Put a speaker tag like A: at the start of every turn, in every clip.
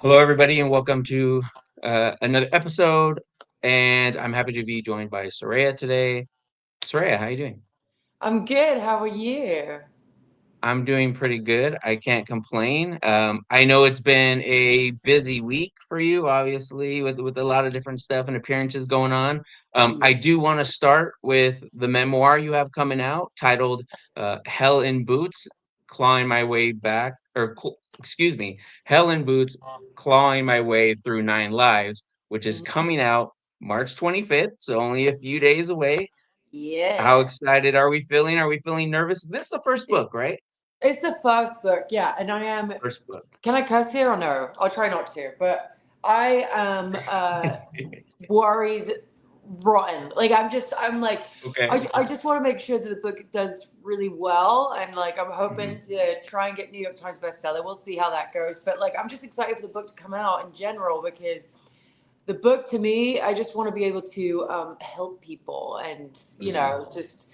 A: Hello, everybody, and welcome to another episode. And I'm happy to be joined by Saraya today. Saraya, how you doing?
B: I'm good. How are you?
A: I'm doing pretty good. I can't complain. I know it's been a busy week for you, obviously, with a lot of different stuff and appearances going on. I
B: Yeah.
A: do want to start with the memoir you have coming out, titled "Hell in Boots: Clawing My Way Back," excuse me, "Hell in Boots: Clawing My Way Through Nine Lives," which is
B: Mhm.
A: coming out March 25th, so only a few days away. How
B: Yeah.
A: excited are we feeling? Are we feeling nervous? This is the first
B: It-
A: book, right?
B: It's the first book, yeah, and I am.
A: First book.
B: Can I curse here or no? I'll try not to, but I am worried rotten. Like I'm like
A: Okay.
B: I just want to make sure that the book does really well, and like I'm hoping
A: Mhm.
B: to try and get New York Times bestseller. We'll see how that goes, but like I'm just excited for the book to come out in general because the book to me, I just want to be able to help people and
A: Mhm.
B: just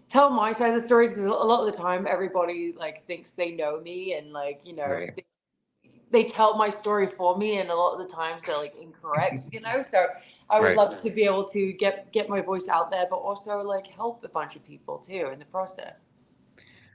B: tell my side of the story because a lot of the time everybody like thinks they know me and like
A: Right.
B: they tell my story for me and a lot of the times they're like incorrect, so I would
A: Right.
B: love to be able to get my voice out there but also like help a bunch of people too in the process.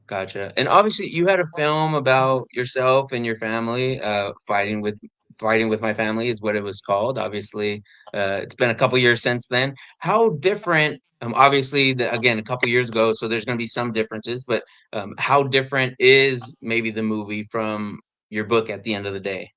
A: Gotcha. And obviously you had a film about yourself and your family, fighting with my family is what it was called. Obviously, it's been a couple years since then. How different, obviously again, a couple years ago, so there's gonna be some differences, but how different is maybe the movie from your book at the end of the day?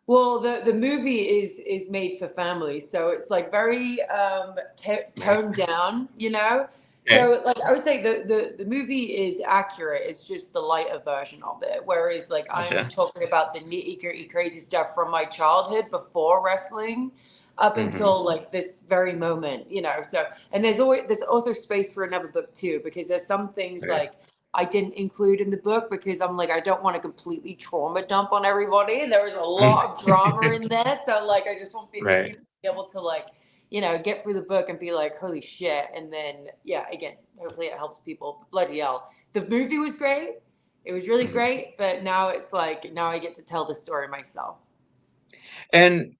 B: Well, the movie is made for families, so it's like very
A: Right.
B: toned down, you know.
A: Okay.
B: So like I would say the movie is accurate. It's just the lighter version of it. Whereas like I'm
A: Gotcha.
B: talking about the nitty gritty crazy stuff from my childhood before wrestling, up
A: Hmm.
B: until like this very moment. So and there's also space for another book too because there's some things
A: Okay.
B: like I didn't include in the book because I'm like, I don't want to completely trauma dump on everybody. And there was a lot of drama in there. So, like, I just want
A: Right.
B: people to be able to, like, get through the book and be like, holy shit. And then, yeah, again, hopefully it helps people. But bloody hell. The movie was great. It was really
A: Mhm.
B: great. But now it's like, now I get to tell the story myself.
A: And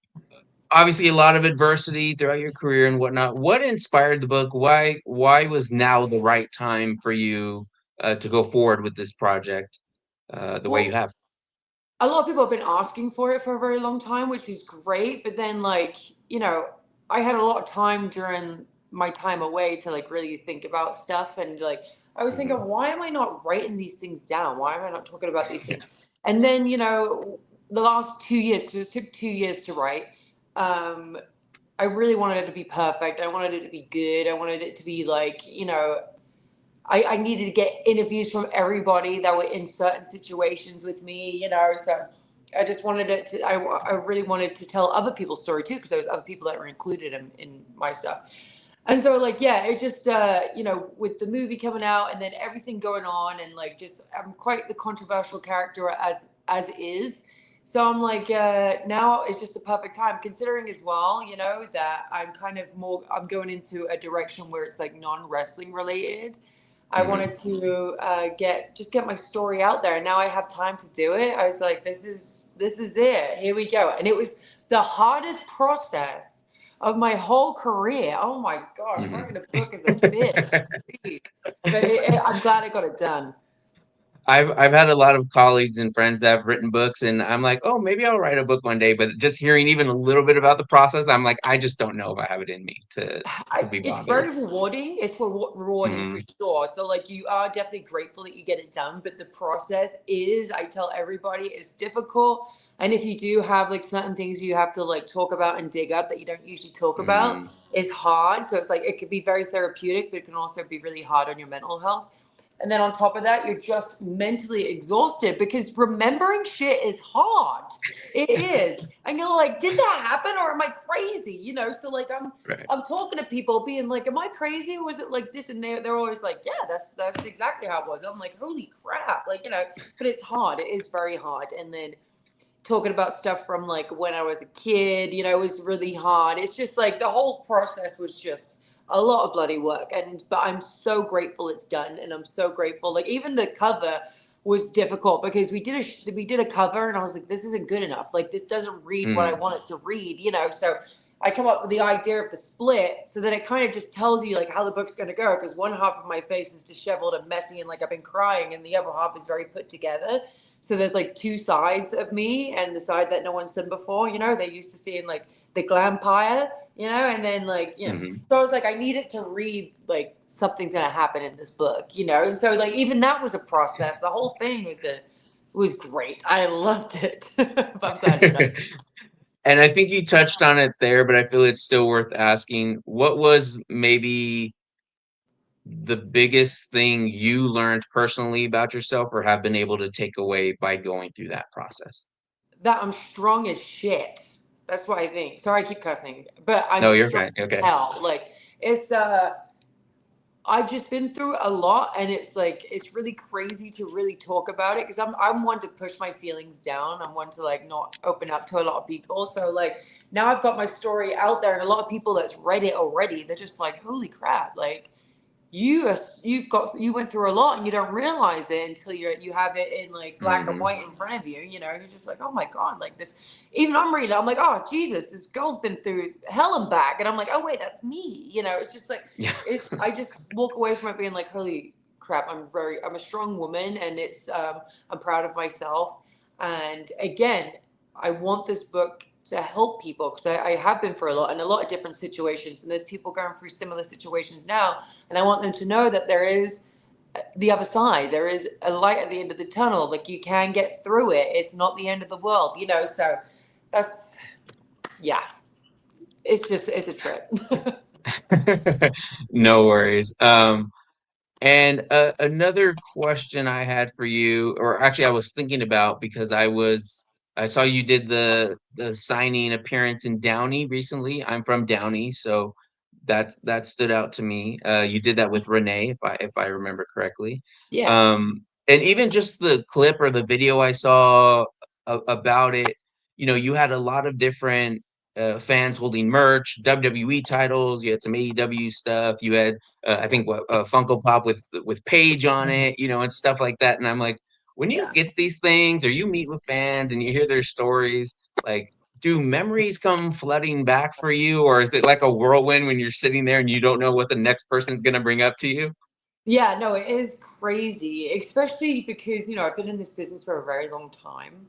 A: obviously a lot of adversity throughout your career and whatnot. What inspired the book? Why was now the right time for you to go forward with this project the way you
B: Well,
A: have?
B: a lot of people have been asking for it for a very long time, which is great. But then, like, you know, I had a lot of time during my time away to like really think about stuff. And like, I was thinking,
A: Hmm.
B: why am I not writing these things down? Why am I not talking about these things? And then, the last 2 years, because it took 2 years to write, um, I really wanted it to be perfect. I wanted it to be good. I wanted it to be like, I needed to get interviews from everybody that were in certain situations with me. So I just wanted it to, I really wanted to tell other people's story too, because there was other people that were included in my stuff. And so, like, yeah, it just, with the movie coming out and then everything going on, and like, just I'm quite the controversial character as is. So I'm like, now is just the perfect time, considering as well, that I'm going into a direction where it's like non wrestling related. I
A: Hmm.
B: wanted to get my story out there, and now I have time to do it. I was like, this is it. Here we go, and it was the hardest process of my whole career. Oh my gosh,
A: Hmm.
B: writing a book is a bitch. Jeez. But I'm glad I got it done.
A: I've had a lot of colleagues and friends that have written books, and I'm like, oh, maybe I'll write a book one day. But just hearing even a little bit about the process, I'm like, I just don't know if I have it in me to be
B: It's
A: bothered.
B: very rewarding. It's rewarding for
A: Hmm.
B: sure. So like you are definitely grateful that you get it done, but the process is, I tell everybody, is difficult. And if you do have like certain things you have to like talk about and dig up that you don't usually talk about,
A: Hmm.
B: it's hard. So it's like it could be very therapeutic, but it can also be really hard on your mental health. And then on top of that, you're just mentally exhausted because remembering shit is hard. It is. And you're like, did that happen or am I crazy? So like
A: Right.
B: I'm talking to people being like, am I crazy? Was it like this? And they're always like, yeah, that's exactly how it was. I'm like, holy crap. But it's hard. It is very hard. And then talking about stuff from like when I was a kid, it was really hard. It's just like the whole process was just a lot of bloody work. But I'm so grateful it's done. And I'm so grateful. Like even the cover was difficult because we did a cover and I was like, this isn't good enough. Like this doesn't read what I
A: Mm,
B: want it to read, you know. So I come up with the idea of the split so that it kind of just tells you like how the book's going to go because one half of my face is disheveled and messy and like I've been crying and the other half is very put together. So there's like two sides of me and the side that no one's seen before, you know. They used to see in like the glampire, you know, and then like, you know,
A: mhm.
B: so I was like, I need it to read like something's gonna happen in this book, you know. And so like even that was a process. The whole thing was great. I loved it. But I'm glad it's done.
A: And I think you touched on it there, but I feel it's still worth asking. What was maybe the biggest thing you learned personally about yourself or have been able to take away by going through that process?
B: That I'm strong as shit. That's what I think. Sorry, I keep cussing, but I'm
A: No, you're
B: strong
A: fine. Okay.
B: as hell. Like it's I've just been through a lot and it's like it's really crazy to really talk about it because I'm one to push my feelings down. I'm one to like not open up to a lot of people. So like now I've got my story out there and a lot of people that's read it already, they're just like, holy crap, like you went through a lot and you don't realize it until you have it in like black and
A: Mhm.
B: white in front of you, you know. You're just like, oh my god, like this. Even I'm reading it, I'm like, oh Jesus, this girl's been through hell and back, and I'm like, oh wait, that's me, you know. It's just like
A: Yeah.
B: it's I just walk away from it being like, holy crap, I'm a strong woman and it's I'm proud of myself. And again, I want this book to help people because I have been for a lot in a lot of different situations and there's people going through similar situations now and I want them to know that there is the other side. There is a light at the end of the tunnel. Like you can get through it. It's not the end of the world, you know. So that's yeah. It's a trip.
A: No worries. And another question I had for you, or actually I was thinking about because I saw you did the signing appearance in Downey recently. I'm from Downey, so that stood out to me. You did that with Renee, if I remember correctly.
B: Yeah,
A: And even just the clip or the video I saw about it, you had a lot of different fans holding merch, WWE titles. You had some AEW stuff. You had I think what Funko Pop with Paige on it, and stuff like that. And I'm like, when you
B: yeah.
A: get these things or you meet with fans and you hear their stories, like, do memories come flooding back for you, or is it like a whirlwind when you're sitting there and you don't know what the next person's gonna bring up to you?
B: Yeah, no, it is crazy, especially because, you know, I've been in this business for a very long time.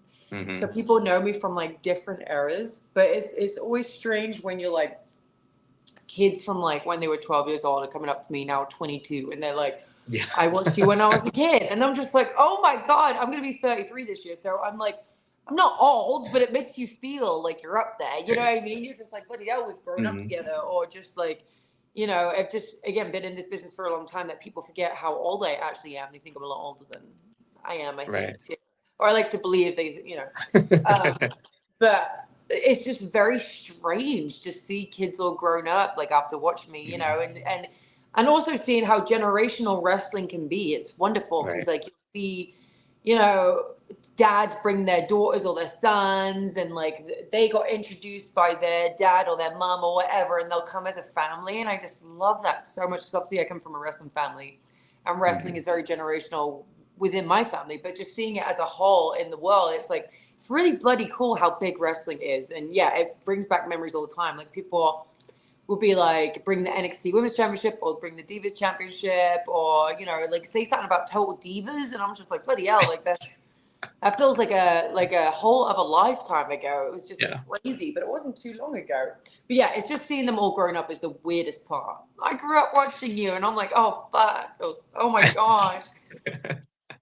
B: So
A: Hmm.
B: people know me from like different eras, but it's always strange when you're like kids from like when they were 12 years old are coming up to me now 22 and they're like,
A: Yeah.
B: I watched you when I was a kid. And I'm just like, oh my God, I'm going to be 33 this year. So I'm like, I'm not old, but it makes you feel like you're up there. You know
A: Right.
B: what I mean? You're just like, bloody hell, we've grown up
A: Hmm.
B: together. Or just like, you know, I've just, again, been in this business for a long time that people forget how old I actually am. They think I'm a lot older than I am, I
A: Right.
B: think, too. Or I like to believe they, you know. But it's just very strange to see kids all grown up like after watching me, you know,
A: Mhm.
B: and also seeing how generational wrestling can be. It's wonderful because
A: Right.
B: like you'll see, you know, dads bring their daughters or their sons and like they got introduced by their dad or their mom or whatever and they'll come as a family and I just love that so much because obviously I come from a wrestling family and wrestling
A: Hmm.
B: is very generational within my family, but just seeing it as a whole in the world, it's like it's really bloody cool how big wrestling is. And yeah, it brings back memories all the time. Like people will be like, bring the NXT Women's Championship or bring the Divas Championship or, you know, like say something about Total Divas. And I'm just like, bloody hell, like that feels like a whole of a lifetime ago. It was just
A: Yeah.
B: crazy, but it wasn't too long ago. But yeah, it's just seeing them all grown up is the weirdest part. I grew up watching you and I'm like, oh fuck. Oh my gosh.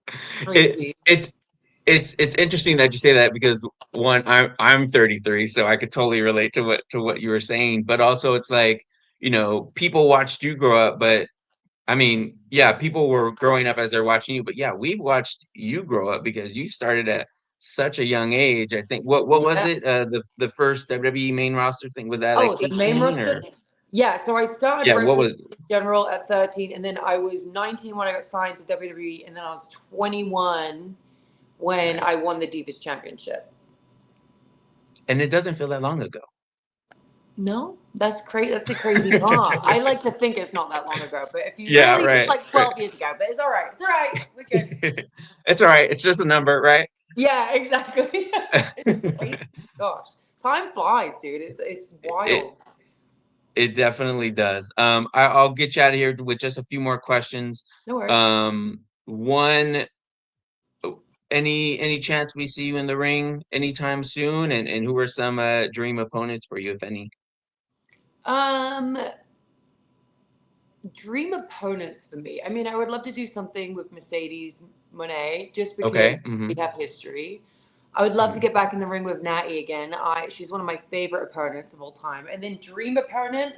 A: It
B: Crazy.
A: it's it's interesting that you say that because one, I'm 33, so I could totally relate to what you were saying. But also, it's like people watched you grow up, but I mean, yeah, people were growing up as they're watching you. But yeah, we've watched you grow up because you started at such a young age. I think what was
B: Yeah.
A: it? The first WWE main roster thing, was that like
B: Oh, the main
A: 18
B: roster?
A: or
B: Yeah, so I started
A: yeah? What
B: wrestling
A: was
B: in general at 13, and then I was 19 when I got signed to WWE, and then I was 21 when
A: right?
B: I won the Divas Championship.
A: And it doesn't feel that long ago.
B: No, that's crazy. That's the crazy part. I like to think it's not that long ago, but if you
A: Yeah,
B: really, it's
A: right,
B: like
A: right.
B: 12 years ago. But it's all right. It's all right. We're good.
A: It's all right. It's just a number, right?
B: Yeah, exactly. It's crazy. Gosh, time flies, dude. It's
A: It
B: wild.
A: it definitely does. I'll get you out of here with just a few more questions.
B: No worries.
A: One, any chance we see you in the ring anytime soon? And who are some dream opponents for you, if any?
B: Um, Dream opponents for me. I mean, I would love to do something with Mercedes Monet just because
A: Okay.
B: we have history. I would love to get back in the ring with Natty again. She's one of my favorite opponents of all time. And then dream opponent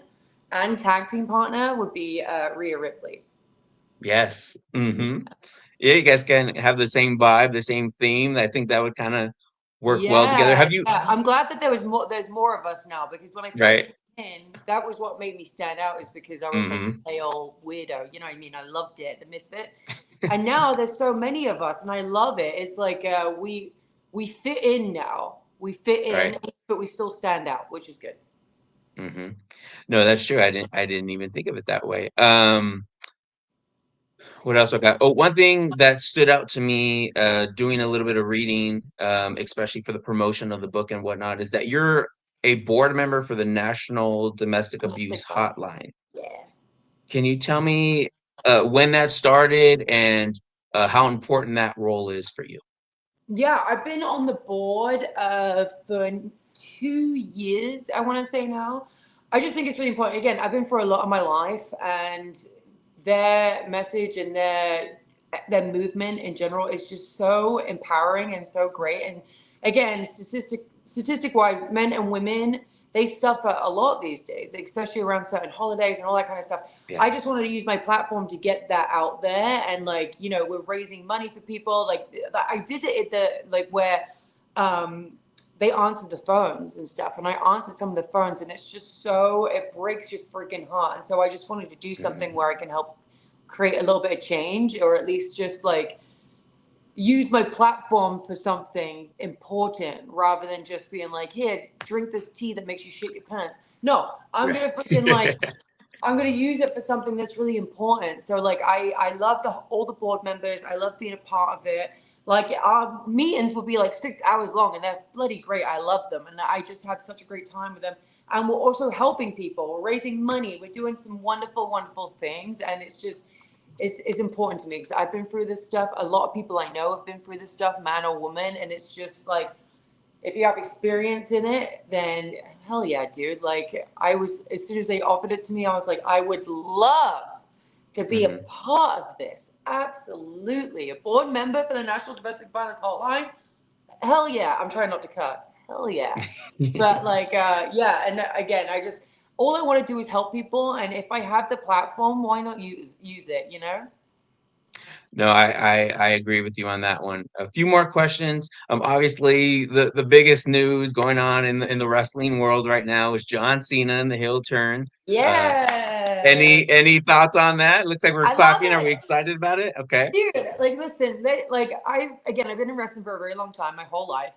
B: and tag team partner would be Rhea Ripley.
A: Yes. Yeah, you guys can have the same vibe, the same theme. I think that would kind of work well together.
B: Yeah,
A: Have you,
B: yeah. I'm glad that there's more of us now because when I first
A: right?
B: came in, that was what made me stand out is because I was like
A: Hmm.
B: a pale weirdo. You know what I mean? I loved it, the misfit. And now there's so many of us and I love it. It's like we fit in now. We fit in,
A: Right.
B: but we still stand out, which is good.
A: Hmm. No, that's true. I didn't even think of it that way. What else I got? Oh, one thing that stood out to me, doing a little bit of reading, especially for the promotion of the book and whatnot, is that you're a board member for the National Domestic Abuse
B: Domestic violence.
A: Hotline.
B: Yeah.
A: Can you tell me when that started and how important that role is for you?
B: Yeah, I've been on the board for 2 years, I want to say now. I just think it's really important. Again, I've been for a lot of my life, and their message and their movement in general is just so empowering and so great. And again, statistic wise, men and women they suffer a lot these days, especially around certain holidays and all that kind of stuff.
A: Yeah.
B: I just wanted to use my platform to get that out there, and like we're raising money for people. Like I visited the like where um, they answered the phones and stuff, and I answered some of the phones, and it's just so it breaks your freaking heart. And so I just wanted to do something
A: Hmm.
B: where I can help create a little bit of change, or at least just like use my platform for something important rather than just being like, here, drink this tea that makes you shit your pants. No, I'm
A: Right.
B: gonna freaking like I'm gonna use it for something that's really important. So like I love all the board members. I love being a part of it. Like our meetings will be like 6 hours long and they're bloody great. I love them and I just have such a great time with them. And we're also helping people. We're raising money. We're doing some wonderful, wonderful things. And it's just it's important to me because I've been through this stuff. A lot of people I know have been through this stuff, man or woman, and it's just like if you have experience in it, then hell yeah, dude. Like I was as soon as they offered it to me, I was like, I would love to be a
A: Hmm.
B: part of this. Absolutely. A board member for the National Domestic Violence Hotline. Hell yeah. I'm trying not to cut. Hell yeah. But like yeah, and again, I just all I want to do is help people and if I have the platform, why not use it, you know?
A: No, I agree with you on that one. A few more questions. Obviously the biggest news going on in the wrestling world right now is John Cena and the heel turn. Uh,
B: Yeah.
A: any thoughts on that? Looks like we're
B: I love
A: clapping. Are we
B: it.
A: excited about it? Okay.
B: Dude, like listen, I've been in wrestling for a very long time, my whole life.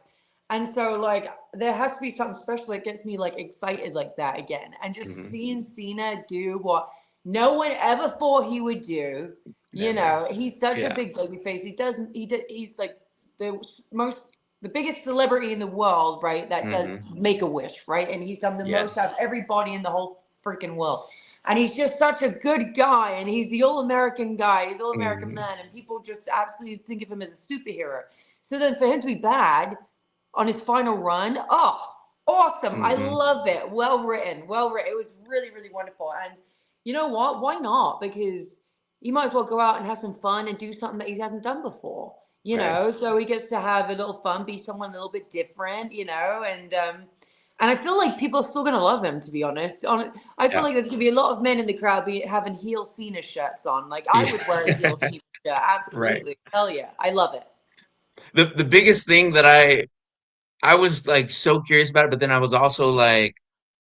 B: And so like there has to be something special that gets me like excited like that again. And just
A: Hmm.
B: seeing Cena do what no one ever thought he would do.
A: Never.
B: He's such a
A: Yeah.
B: big baby face. He's like the most the biggest celebrity in the world, right? That does
A: Hmm.
B: make a wish, right? And he's done the most
A: Yes.
B: out of everybody in the whole freaking world. And he's just such a good guy, and he's the all-American guy. He's the all-American
A: Hmm.
B: man, and people just absolutely think of him as a superhero. So then, for him to be bad on his final run, oh, awesome! I
A: Hmm.
B: love it. Well written, well written. It was really, really wonderful. And you know what? Why not? Because you might as well go out and have some fun and do something that he hasn't done before.
A: Right.
B: So he gets to have a little fun, be someone a little bit different. And I feel like people are still gonna love him. To be honest, I feel
A: Yeah.
B: like there's gonna be a lot of men in the crowd having heel Cena shirts on. Like I would wear a heel
A: Yeah.
B: Cena shirt.
A: Right.
B: Absolutely, hell yeah, I love it.
A: The biggest thing that I was like so curious about it, but then I was also like,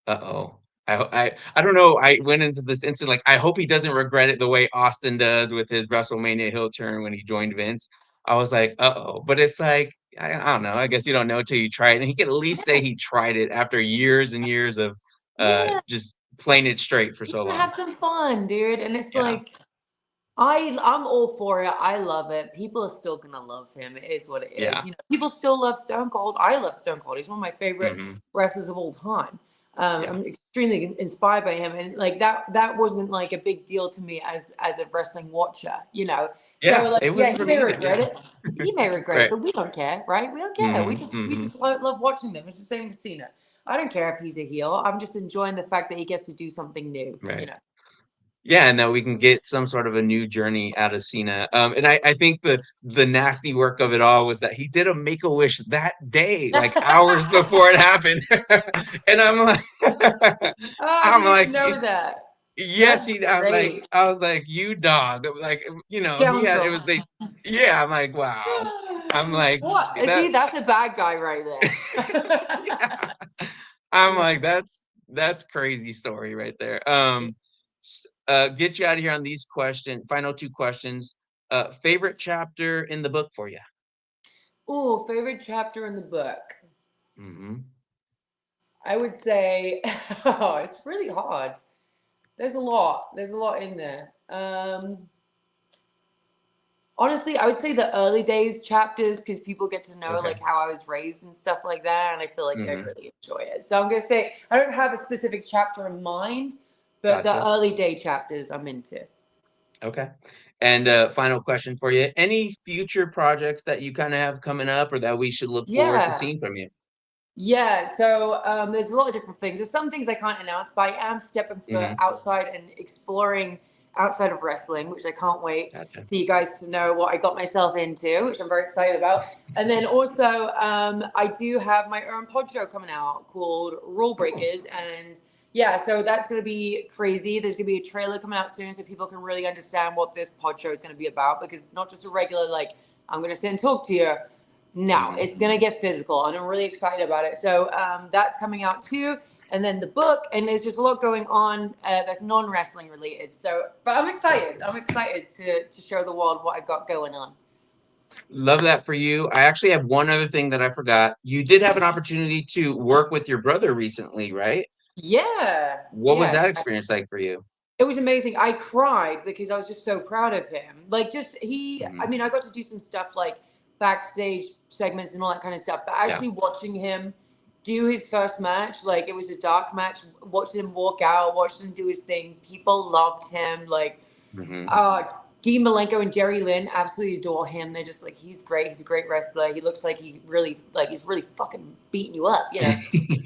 A: uh-oh. I don't know. I went into this instant like I hope he doesn't regret it the way Austin does with his WrestleMania heel turn when he joined Vince. I was like, uh-oh. But it's like I don't know. I guess you don't know till you try it. And he can at least say
B: Yeah,
A: he tried it after years and years of
B: Yeah,
A: just playing it straight for
B: you
A: so
B: can
A: long.
B: have some fun, dude. And it's
A: Yeah.
B: like I'm all for it. I love it. People are still gonna love him. It is what it is.
A: Yeah.
B: You know, people still love Stone Cold. I love Stone Cold. He's one of my favorite
A: Hmm.
B: wrestlers of all time.
A: Yeah.
B: I'm extremely inspired by him, and like that wasn't like a big deal to me as a wrestling watcher, you know. So
A: Yeah.
B: like,
A: It
B: yeah,
A: wasn't
B: he
A: for
B: may
A: me either.
B: regret
A: Yeah.
B: it. He may regret it,
A: Right.
B: but we don't care, right? We don't care.
A: Hmm.
B: We
A: Hmm.
B: just love watching them. It's the same with Cena. I don't care if he's a heel. I'm just enjoying the fact that he gets to do something new, you
A: Right.
B: know.
A: Yeah, and that we can get some sort of a new journey out of Cena. And I think the nasty work of it all was that he did a Make a Wish that day, like hours before it happened. And I'm like,
B: Oh, I
A: I'm
B: didn't
A: like,
B: even know that.
A: yes,
B: That's
A: he.
B: great.
A: I was like, you dog. Like, he had it
B: Scoundrel.
A: was they. Yeah, I'm like, wow. I'm like
B: What?
A: that.
B: See, that's a bad guy right there.
A: Yeah. I'm like, that's crazy story right there. Get you out of here on these final two questions. Favorite chapter in the book for you?
B: Oh, favorite chapter in the book.
A: Hmm.
B: I would say, oh, it's really hard. There's a lot. There's a lot in there. Honestly, I would say the early days chapters because people get to know
A: Okay.
B: like how I was raised and stuff like that, and I feel like I
A: Hmm.
B: really enjoy it. So I'm gonna say I don't have a specific chapter in mind, but the
A: Gotcha.
B: early day chapters I'm into.
A: Okay. And final question for you. Any future projects that you kind of have coming up or that we should look forward to
B: Yeah.
A: seeing from you?
B: Yeah, so there's a lot of different things. There's some things I can't announce, but I am stepping foot
A: Hmm.
B: outside and exploring outside of wrestling, which I can't wait
A: Gotcha.
B: for you guys to know what I got myself into, which I'm very excited about. And then also, I do have my own pod show coming out called Rule
A: Oh,
B: Breakers, and yeah, so that's going to be crazy. There's going to be a trailer coming out soon, so people can really understand what this pod show is going to be about, because it's not just a regular like I'm going to sit and talk to you. No,
A: hmm.
B: it's gonna get physical, and I'm really excited about it. So that's coming out too, and then the book, and there's just a lot going on that's non wrestling related. So, but I'm excited.
A: Gotcha.
B: I'm excited to show the world what I got going on.
A: Love that for you. I actually have one other thing that I forgot. You did have an opportunity to work with your brother recently, right?
B: Yeah,
A: What was
B: yeah.
A: that experience like for you?
B: It was amazing. I cried because I was just so proud of him. Like, just I
A: Mhm.
B: mean, I got to do some stuff like backstage segments and all that kind of stuff, but
A: Yeah.
B: actually watching him do his first match, like, it was a dark match, watching him walk out, watching him do his thing, people loved him. Like,
A: Mhm.
B: uh, Dean Malenko and Jerry Lynn absolutely adore him. They're just like, he's great. He's a great wrestler. He looks like he's really fucking beating you up, you know?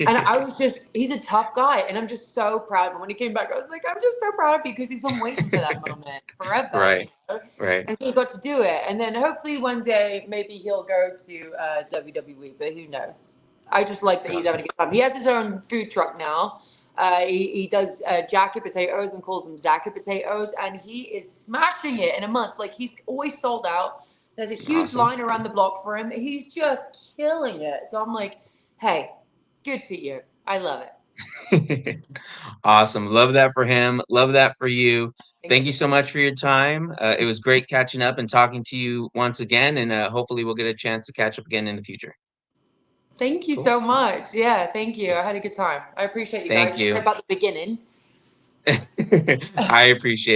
B: And I was just, he's a tough guy. And I'm just so proud. But when he came back, I was like, I'm just so proud of you because he's been waiting for that moment forever, you
A: Right.
B: know?
A: Right.
B: And so he got to do it. And then hopefully one day, maybe he'll go to WWE, but who knows? I just like that he's having a
A: Awesome.
B: good time. He has his own food truck now. He does jacket potatoes and calls them zacket potatoes, and he is smashing it in a month. Like he's always sold out. There's a huge
A: Awesome.
B: line around the block for him. He's just killing it. So I'm like, hey, good for you. I love it.
A: Awesome. Love that for him. Love that for you.
B: Thank
A: Thank you
B: you.
A: so much for your time. It was great catching up and talking to you once again, and hopefully we'll get a chance to catch up again in the future.
B: Thank you
A: Cool.
B: so much. Yeah, thank you. I had a good time. I appreciate you
A: Thank
B: guys. Sorry
A: you.
B: about the beginning.
A: I appreciate